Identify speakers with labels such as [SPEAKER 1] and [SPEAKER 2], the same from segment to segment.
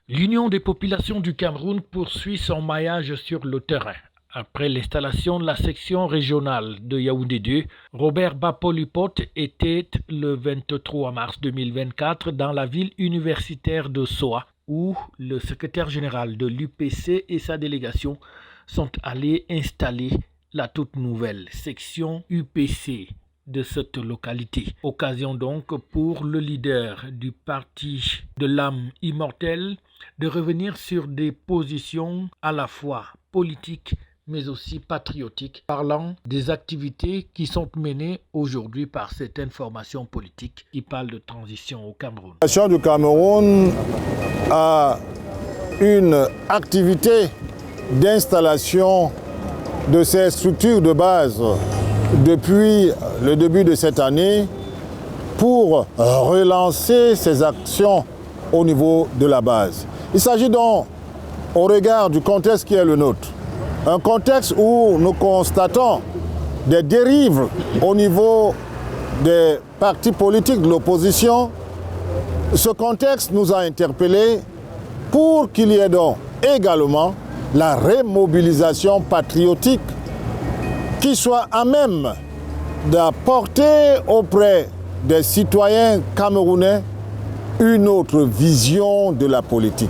[SPEAKER 1] L'Union des populations du Cameroun poursuit son maillage sur le terrain. Après l'installation de la section régionale de Yaoundé 2, Robert Bapolipot était le 23 mars 2024 dans la ville universitaire de Soa, où le secrétaire général de l'UPC et sa délégation sont allés installer la toute nouvelle section UPC de cette localité. Occasion donc pour le leader du parti de l'âme immortelle de revenir sur des positions à la fois politiques mais aussi patriotiques, parlant des activités qui sont menées aujourd'hui par certaines formations politiques qui parlent de transition au Cameroun.
[SPEAKER 2] La nation du Cameroun a une activité d'installation de ces structures de base depuis le début de cette année pour relancer ces actions au niveau de la base. Il s'agit donc, au regard du contexte qui est le nôtre, un contexte où nous constatons des dérives au niveau des partis politiques de l'opposition. Ce contexte nous a interpellés pour qu'il y ait donc également la remobilisation patriotique qui soit à même d'apporter auprès des citoyens camerounais une autre vision de la politique.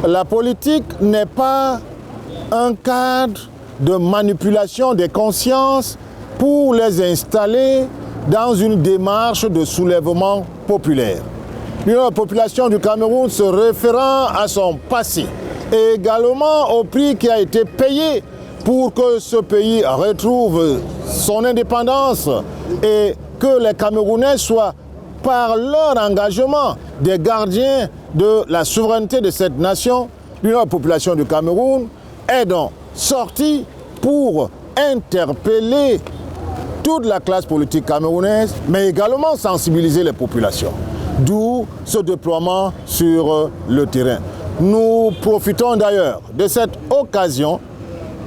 [SPEAKER 2] La politique n'est pas un cadre de manipulation des consciences pour les installer dans une démarche de soulèvement populaire. La population du Cameroun se référant à son passé et également au prix qui a été payé pour que ce pays retrouve son indépendance et que les Camerounais soient, par leur engagement, des gardiens de la souveraineté de cette nation. La population du Cameroun est donc sortie pour interpeller toute la classe politique camerounaise, mais également sensibiliser les populations. D'où ce déploiement sur le terrain. Nous profitons d'ailleurs de cette occasion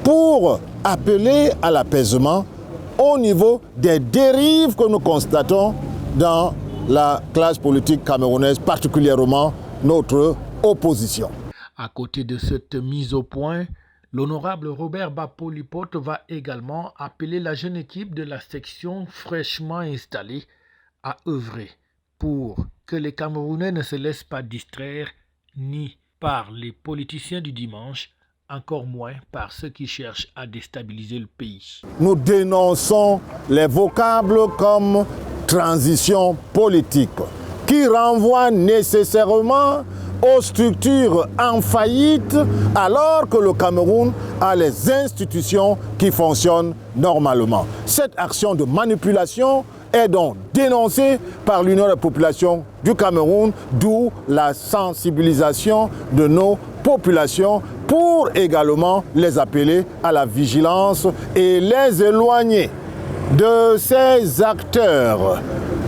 [SPEAKER 2] pour appeler à l'apaisement au niveau des dérives que nous constatons dans la classe politique camerounaise, particulièrement notre opposition.
[SPEAKER 1] À côté de cette mise au point, l'honorable Robert Bapolipot va également appeler la jeune équipe de la section fraîchement installée à œuvrer pour que les Camerounais ne se laissent pas distraire ni par les politiciens du dimanche, encore moins par ceux qui cherchent à déstabiliser le pays.
[SPEAKER 2] Nous dénonçons les vocables comme transition politique, qui renvoient nécessairement aux structures en faillite, alors que le Cameroun a les institutions qui fonctionnent normalement. Cette action de manipulation est donc dénoncée par l'Union des populations du Cameroun, d'où la sensibilisation de nos populations pour également les appeler à la vigilance et les éloigner de ces acteurs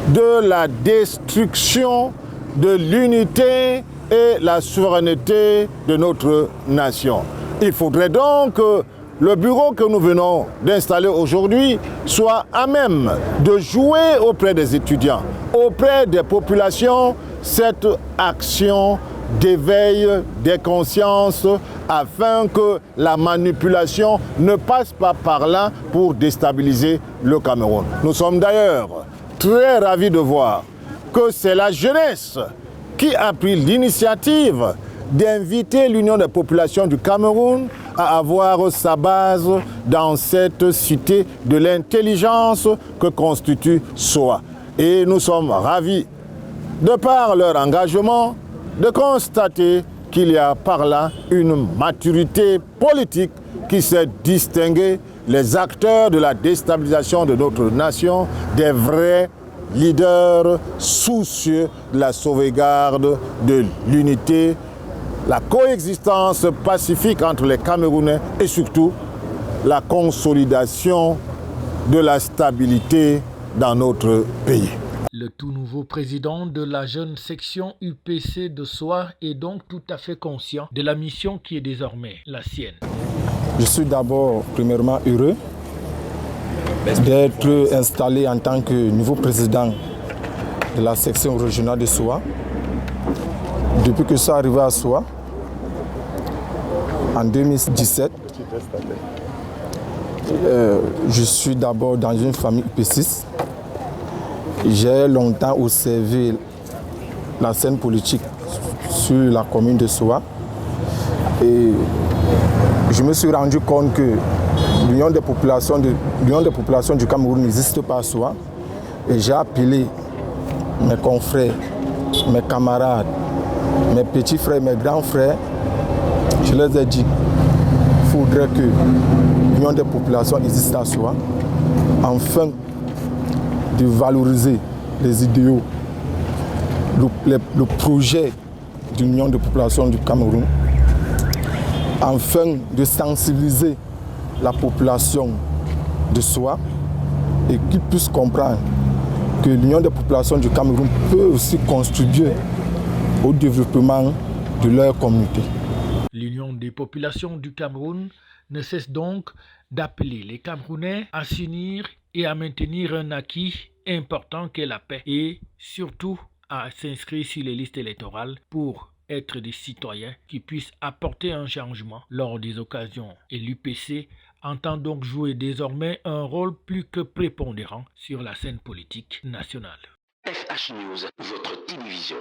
[SPEAKER 2] de la destruction de l'unité et la souveraineté de notre nation. Il faudrait donc que le bureau que nous venons d'installer aujourd'hui soit à même de jouer auprès des étudiants, auprès des populations, cette action d'éveil des consciences afin que la manipulation ne passe pas par là pour déstabiliser le Cameroun. Nous sommes d'ailleurs très ravis de voir que c'est la jeunesse qui a pris l'initiative d'inviter l'Union des populations du Cameroun à avoir sa base dans cette cité de l'intelligence que constitue SOA. Et nous sommes ravis, de par leur engagement, de constater qu'il y a par là une maturité politique qui s'est distinguée, les acteurs de la déstabilisation de notre nation, des vrais leaders soucieux de la sauvegarde de l'unité, la coexistence pacifique entre les Camerounais et surtout la consolidation de la stabilité dans notre pays.
[SPEAKER 1] Le tout nouveau président de la jeune section UPC de Soa est donc tout à fait conscient de la mission qui est désormais la sienne.
[SPEAKER 3] Je suis d'abord premièrement heureux d'être installé en tant que nouveau président de la section régionale de Soa. Depuis que je suis arrivé à Soa, en 2017, je suis d'abord dans une famille UP6. J'ai longtemps observé la scène politique sur la commune de Soa. Et je me suis rendu compte que l'Union des populations du Cameroun n'existe pas à Soa. Et j'ai appelé mes confrères, mes camarades, mes petits frères, mes grands frères. Je les ai dit qu'il faudrait que l'Union des populations existe à Soa, afin de valoriser les idéaux, le projet de l'Union des populations du Cameroun, afin de sensibiliser la population de Soa et qu'ils puissent comprendre que l'Union des populations du Cameroun peut aussi contribuer au développement de leur communauté.
[SPEAKER 1] L'Union des populations du Cameroun ne cesse donc d'appeler les Camerounais à s'unir et à maintenir un acquis important qu'est la paix et surtout à s'inscrire sur les listes électorales pour être des citoyens qui puissent apporter un changement lors des occasions. Et l'UPC entend donc jouer désormais un rôle plus que prépondérant sur la scène politique nationale.
[SPEAKER 4] FH News, votre télévision.